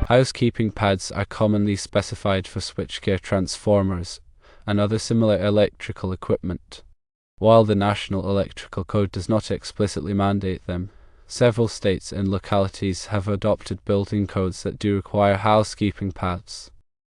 Housekeeping pads are commonly specified for switchgear transformers and other similar electrical equipment. While the National Electrical Code does not explicitly mandate them, several states and localities have adopted building codes that do require housekeeping pads.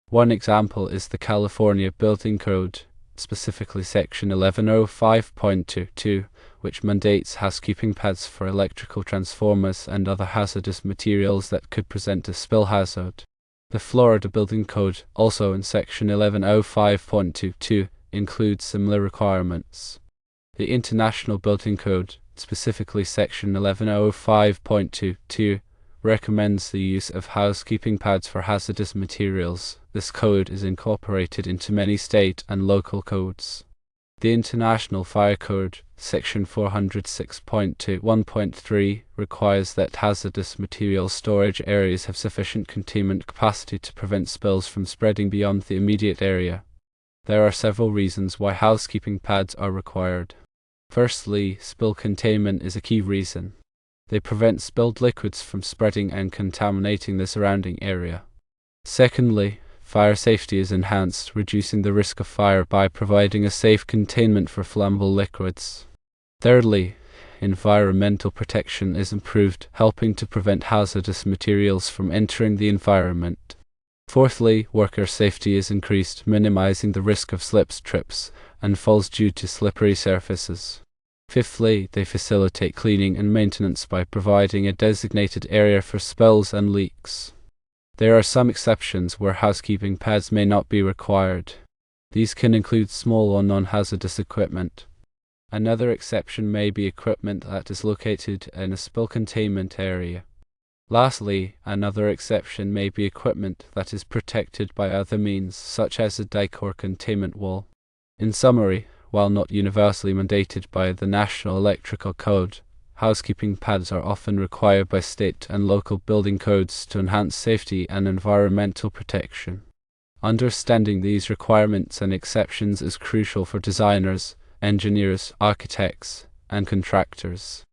One example is the California Building Code, specifically Section 1105.22, which mandates housekeeping pads for electrical transformers and other hazardous materials that could present a spill hazard. The Florida Building Code, also in Section 1105.22, includes similar requirements. The International Building Code, specifically Section 1105.22, recommends the use of housekeeping pads for hazardous materials. This code is incorporated into many state and local codes. The International Fire Code, Section 406.1.3, requires that hazardous material storage areas have sufficient containment capacity to prevent spills from spreading beyond the immediate area. There are several reasons why housekeeping pads are required. Firstly, spill containment is a key reason. They prevent spilled liquids from spreading and contaminating the surrounding area. Secondly, fire safety is enhanced, reducing the risk of fire by providing a safe containment for flammable liquids. Thirdly, environmental protection is improved, helping to prevent hazardous materials from entering the environment. Fourthly, worker safety is increased, minimizing the risk of slips, trips, and falls due to slippery surfaces. Fifthly, they facilitate cleaning and maintenance by providing a designated area for spills and leaks. There are some exceptions where housekeeping pads may not be required. These can include small or non-hazardous equipment. Another exception may be equipment that is located in a spill containment area. Lastly, another exception may be equipment that is protected by other means, such as a dike or containment wall. In summary, while not universally mandated by the National Electrical Code, housekeeping pads are often required by state and local building codes to enhance safety and environmental protection. Understanding these requirements and exceptions is crucial for designers, engineers, architects, and contractors.